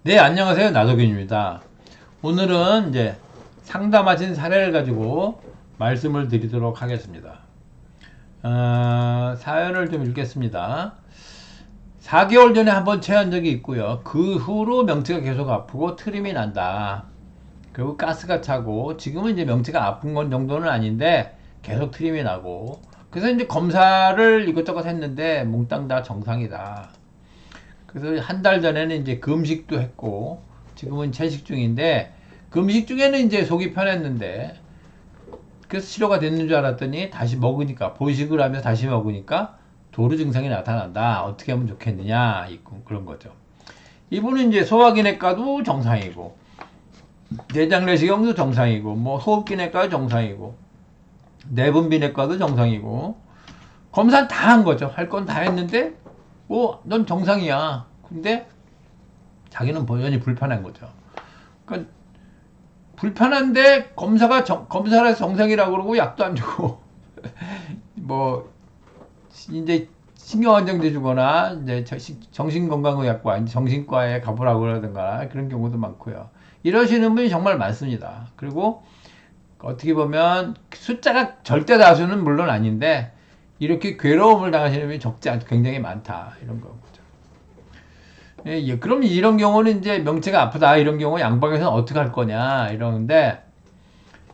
네, 안녕하세요. 나도균입니다. 오늘은 이제 상담하신 사례를 가지고 말씀을 드리도록 하겠습니다. 사연을 좀 읽겠습니다. 4개월 전에 한번 체한 적이 있고요. 그 후로 명치가 계속 아프고 트림이 난다. 그리고 가스가 차고 지금은 이제 명치가 아픈 건 정도는 아닌데 계속 트림이 나고 그래서 이제 검사를 이것저것 했는데 몽땅 다 정상이다. 그래서 한 달 전에는 이제 금식도 했고 지금은 채식 중인데 금식 중에는 이제 속이 편했는데 그래서 치료가 됐는 줄 알았더니 다시 먹으니까 보식을 하면서 다시 먹으니까 도루 증상이 나타난다. 어떻게 하면 좋겠느냐 있고 그런 거죠. 이분은 이제 소화기내과도 정상이고 내장내시경도 정상이고 뭐 호흡기내과도 정상이고 내분비내과도 정상이고 검사 다 한 거죠. 할 건 다 했는데 뭐 넌 정상이야. 근데 자기는 여전히 불편한 거죠. 그러니까 불편한데 검사를 해서 정상이라고 그러고 약도 안 주고 뭐 이제 신경안정제 주거나 이제 정신건강의학과 정신과에 가보라고 그러든가 그런 경우도 많고요. 이러시는 분이 정말 많습니다. 그리고 어떻게 보면 숫자가 절대 다수는 물론 아닌데 이렇게 괴로움을 당하시는 분이 적지 않고 굉장히 많다 이런 거죠. 예, 그럼 이런 경우는 이제 명체가 아프다 이런 경우 양방에서는 어떻게 할 거냐 이러는데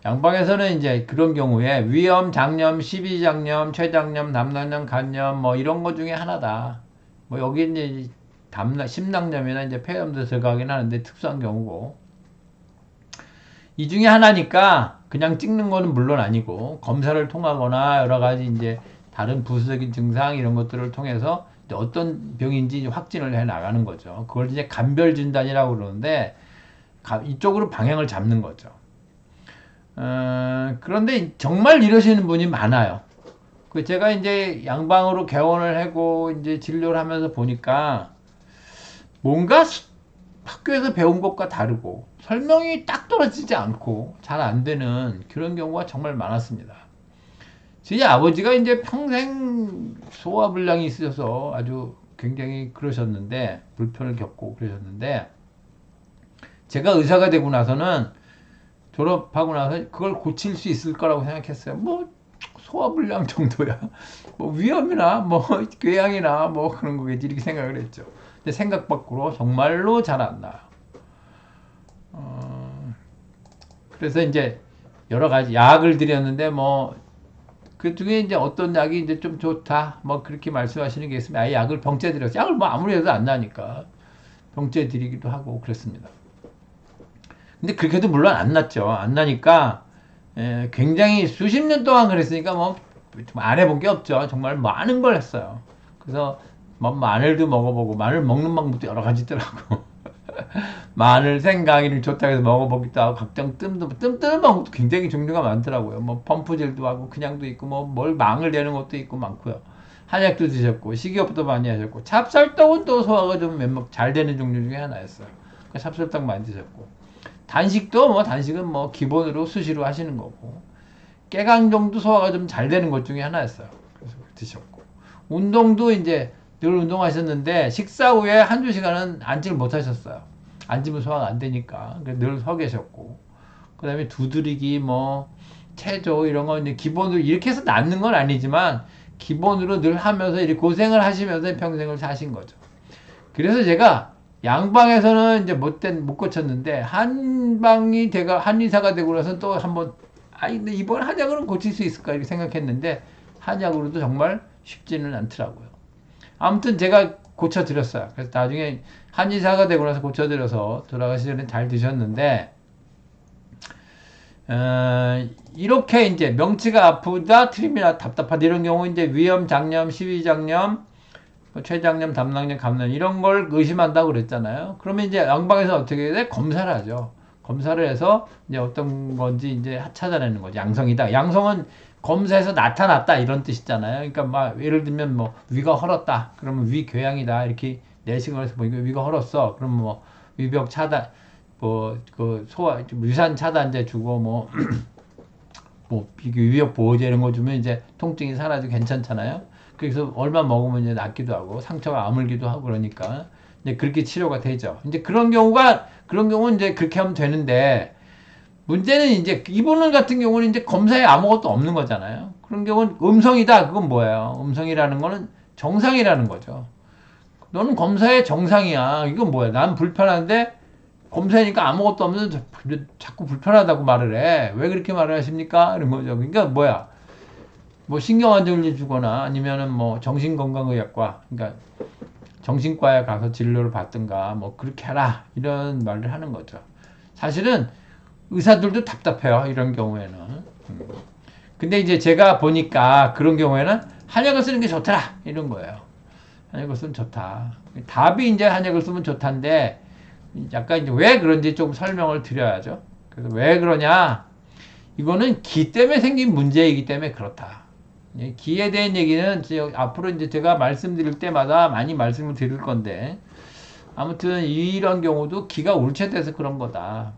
양방에서는 이제 그런 경우에 위염, 장염, 십이장염, 췌장염, 담낭염, 간염 뭐 이런 거 중에 하나다. 뭐 여기 이제 심낭염이나 이제 폐염도 들어가긴 하는데 특수한 경우고 이 중에 하나니까 그냥 찍는 거는 물론 아니고 검사를 통하거나 여러 가지 이제 다른 부수적인 증상 이런 것들을 통해서 어떤 병인지 확진을 해 나가는 거죠. 그걸 이제 감별 진단이라고 그러는데 이쪽으로 방향을 잡는 거죠. 그런데 정말 이러시는 분이 많아요. 그 제가 이제 양방으로 개원을 하고 이제 진료를 하면서 보니까 뭔가 학교에서 배운 것과 다르고 설명이 딱 떨어지지 않고 잘 안 되는 그런 경우가 정말 많았습니다. 제 아버지가 이제 평생 소화불량이 있으셔서 아주 굉장히 그러셨는데 불편을 겪고 그러셨는데 제가 의사가 되고 나서는 졸업하고 나서 그걸 고칠 수 있을 거라고 생각했어요. 뭐 소화불량 정도야. 뭐 위염이나 뭐 궤양이나 뭐 그런 거겠지 이렇게 생각을 했죠. 근데 생각 밖으로 정말로 잘 안 나요. 그래서 이제 여러 가지 약을 드렸는데 뭐 그 중에 이제 어떤 약이 이제 좀 좋다 뭐 그렇게 말씀하시는 게 있으면 아예 약을 병째 드렸어요. 약을 뭐 아무리 해도 안 나니까 병째 드리기도 하고 그랬습니다. 근데 그렇게도 물론 안 났죠. 안 나니까 굉장히 수십 년 동안 그랬으니까 뭐 안 해본 게 없죠. 정말 많은 걸 했어요. 그래서 뭐 마늘도 먹어보고 마늘 먹는 방법도 여러 가지 있더라고. 마늘 생강이를 좋다고 해서 먹어보기도 하고 각종 뜸 뜨는 방법도 굉장히 종류가 많더라고요. 뭐 펌프질도 하고 그냥도 있고 뭐 뭘 망을 내는 것도 있고 많고요. 한약도 드셨고 식이요법도 많이 하셨고 찹쌀떡은 또 소화가 좀 잘 되는 종류 중에 하나였어요. 그 찹쌀떡 많이 드셨고 단식도 뭐 단식은 뭐 기본으로 수시로 하시는 거고 깨강정도 소화가 좀 잘 되는 것 중에 하나였어요. 그래서 드셨고 운동도 이제 늘 운동하셨는데 식사 후에 한두 시간은 앉지를 못하셨어요. 앉으면 소화가 안 되니까 늘 서 계셨고 그 다음에 두드리기 뭐 체조 이런 거 이제 기본으로 이렇게 해서 낫는 건 아니지만 기본으로 늘 하면서 이렇게 고생을 하시면서 평생을 사신 거죠. 그래서 제가 양방에서는 이제 못 고쳤는데 한방이 제가 한의사가 되고 나서 또 한번 근데 이번 한약으로는 고칠 수 있을까 이렇게 생각했는데 한약으로도 정말 쉽지는 않더라고요. 아무튼 제가 고쳐드렸어요. 그래서 나중에 한의사가 되고 나서 고쳐드려서 돌아가시기 전에 잘 드셨는데 이렇게 이제 명치가 아프다, 트림이나 답답하다 이런 경우 이제 위염, 장염, 십이장염, 췌장염, 담낭염, 감염 이런 걸 의심한다고 그랬잖아요. 그러면 이제 양방에서 어떻게 해야 돼? 검사를 하죠. 검사를 해서 이제 어떤 건지 이제 찾아내는 거죠. 양성이다. 양성은 검사에서 나타났다 이런 뜻이잖아요. 그러니까 막 예를 들면 뭐 위가 헐었다. 그러면 위궤양이다. 이렇게 내시경을 해서 뭐 위가 헐었어. 그러면 뭐 위벽 차단 뭐 그 소화 유산 차단제 주고 뭐 뭐 위벽 보호제 이런 거 주면 이제 통증이 사라지고 괜찮잖아요. 그래서 얼마 먹으면 이제 낫기도 하고 상처가 아물기도 하고 그러니까 이제 그렇게 치료가 되죠. 이제 그런 경우는 이제 그렇게 하면 되는데, 문제는 이제 이분 같은 경우는 이제 검사에 아무것도 없는 거잖아요. 그런 경우는 음성이다. 그건 뭐예요? 음성이라는 거는 정상이라는 거죠. 너는 검사에 정상이야. 이건 뭐야? 난 불편한데 검사니까 아무것도 없는데 자꾸 불편하다고 말을 해. 왜 그렇게 말을 하십니까? 이런 거죠. 그러니까 뭐야? 뭐 신경안정제 주거나 아니면은 뭐 정신건강의학과, 그러니까 정신과에 가서 진료를 받든가 뭐 그렇게 하라 이런 말을 하는 거죠. 사실은 의사들도 답답해요. 이런 경우에는. 근데 이제 제가 보니까 그런 경우에는 한약을 쓰는 게 좋더라 이런 거예요. 한약을 쓰면 좋다. 답이 이제 한약을 쓰면 좋다인데, 약간 이제 왜 그런지 좀 설명을 드려야죠. 그래서 왜 그러냐? 이거는 기 때문에 생긴 문제이기 때문에 그렇다. 기에 대한 얘기는 앞으로 이제 제가 말씀드릴 때마다 많이 말씀을 드릴 건데, 아무튼 이런 경우도 기가 울체돼서 그런 거다.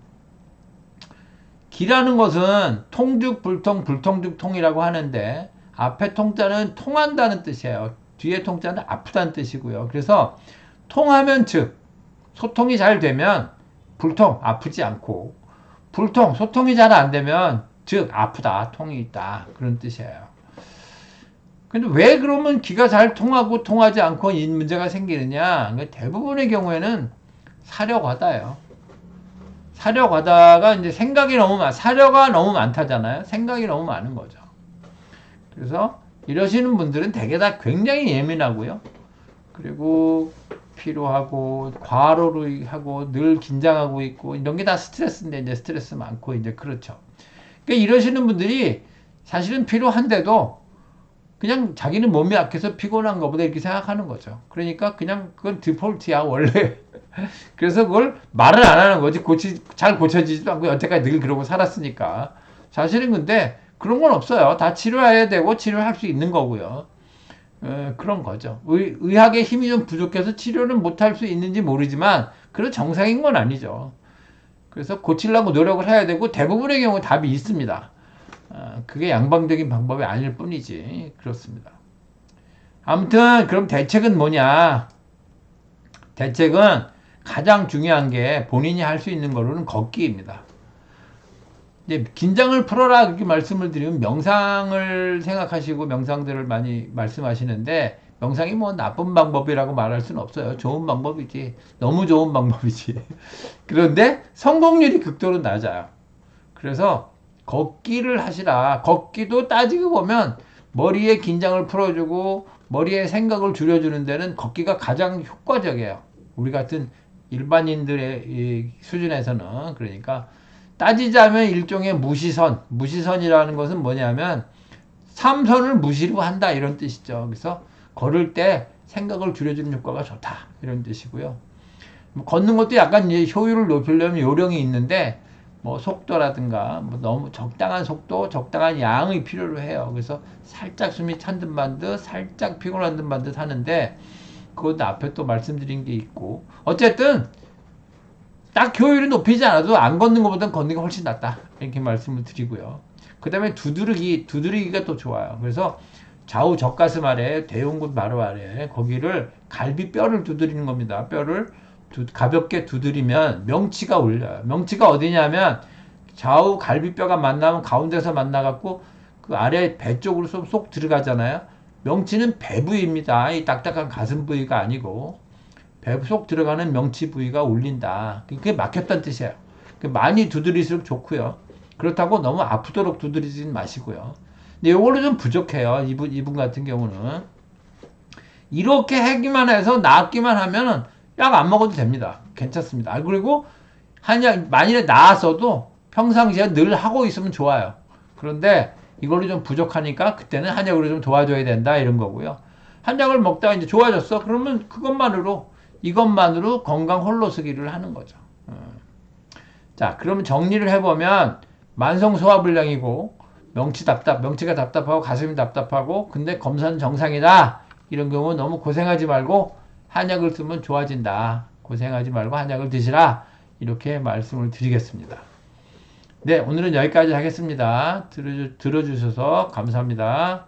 기라는 것은 통죽, 불통, 불통죽, 통이라고 하는데, 앞에 통자는 통한다는 뜻이에요. 뒤에 통자는 아프다는 뜻이고요. 그래서 통하면 즉 소통이 잘 되면 불통, 아프지 않고, 불통, 소통이 잘 안 되면 즉 아프다, 통이 있다, 그런 뜻이에요. 근데 왜 그러면 기가 잘 통하고 통하지 않고 이 문제가 생기느냐? 대부분의 경우에는 사려과다예요. 사려과다가 이제 사려가 너무 많다잖아요. 생각이 너무 많은 거죠. 그래서 이러시는 분들은 대개 다 굉장히 예민하고요. 그리고 피로하고 과로를 하고 늘 긴장하고 있고 이런 게 다 스트레스인데, 이제 스트레스 많고 이제 그렇죠. 그러니까 이러시는 분들이 사실은 필요한데도 그냥 자기는 몸이 약해서 피곤한 것보다 이렇게 생각하는 거죠. 그러니까 그냥 그건 디폴트야 원래. 그래서 그걸 말을 안 하는 거지. 잘 고쳐지지도 않고 여태까지 늘 그러고 살았으니까. 사실은 근데 그런 건 없어요. 다 치료해야 되고 치료할 수 있는 거고요. 그런 거죠. 의학의 힘이 좀 부족해서 치료는 못할 수 있는지 모르지만 그런 정상인 건 아니죠. 그래서 고치려고 노력을 해야 되고 대부분의 경우 답이 있습니다. 그게 양방적인 방법이 아닐 뿐이지. 그렇습니다. 아무튼 그럼 대책은 뭐냐? 대책은 가장 중요한 게 본인이 할 수 있는 거로는 걷기입니다. 이제 긴장을 풀어라 그렇게 말씀을 드리면 명상을 생각하시고 명상들을 많이 말씀하시는데, 명상이 뭐 나쁜 방법이라고 말할 수는 없어요. 좋은 방법이지. 너무 좋은 방법이지. 그런데 성공률이 극도로 낮아요. 그래서 걷기를 하시라. 걷기도 따지고 보면 머리에 긴장을 풀어주고 머리에 생각을 줄여주는 데는 걷기가 가장 효과적이에요. 우리 같은 일반인들의 수준에서는. 그러니까 따지자면 일종의 무시선이라는 것은 뭐냐면 삼선을 무시로 한다 이런 뜻이죠. 그래서 걸을 때 생각을 줄여주는 효과가 좋다 이런 뜻이고요. 걷는 것도 약간 이제 효율을 높이려면 요령이 있는데, 뭐 속도라든가 뭐 너무 적당한 속도, 적당한 양이 필요로 해요. 그래서 살짝 숨이 찬 듯 만 듯, 살짝 피곤한 듯 만 듯 하는데, 그것도 앞에 또 말씀드린 게 있고, 어쨌든 딱 효율이 높이지 않아도 안 걷는 것보다는 걷는 게 훨씬 낫다 이렇게 말씀을 드리고요. 그 다음에 두드리기가 또 좋아요. 그래서 좌우 젖가슴 아래, 대흉근 바로 아래, 거기를 갈비뼈를 두드리는 겁니다. 뼈를 가볍게 두드리면 명치가 울려요. 명치가 어디냐면 좌우 갈비뼈가 만나면 가운데서 만나갖고 그 아래 배 쪽으로 쏙 들어가잖아요. 명치는 배 부위입니다. 이 딱딱한 가슴 부위가 아니고 배 속 들어가는 명치 부위가 울린다. 그게 막혔다는 뜻이에요. 많이 두드릴수록 좋고요. 그렇다고 너무 아프도록 두드리지는 마시고요. 근데 이걸로 좀 부족해요. 이분 같은 경우는. 이렇게 하기만 해서 낫기만 하면 약 안 먹어도 됩니다. 괜찮습니다. 그리고 한약 만일에 나았어도 평상시에 늘 하고 있으면 좋아요. 그런데 이걸로 좀 부족하니까 그때는 한약으로 좀 도와줘야 된다 이런 거고요. 한약을 먹다가 이제 좋아졌어. 그러면 이것만으로 건강 홀로 서기를 하는 거죠. 자, 그러면 정리를 해보면 만성 소화불량이고 명치가 답답하고 가슴이 답답하고 근데 검사는 정상이다. 이런 경우 너무 고생하지 말고 한약을 쓰면 좋아진다. 고생하지 말고 한약을 드시라. 이렇게 말씀을 드리겠습니다. 네, 오늘은 여기까지 하겠습니다. 들어주셔서 감사합니다.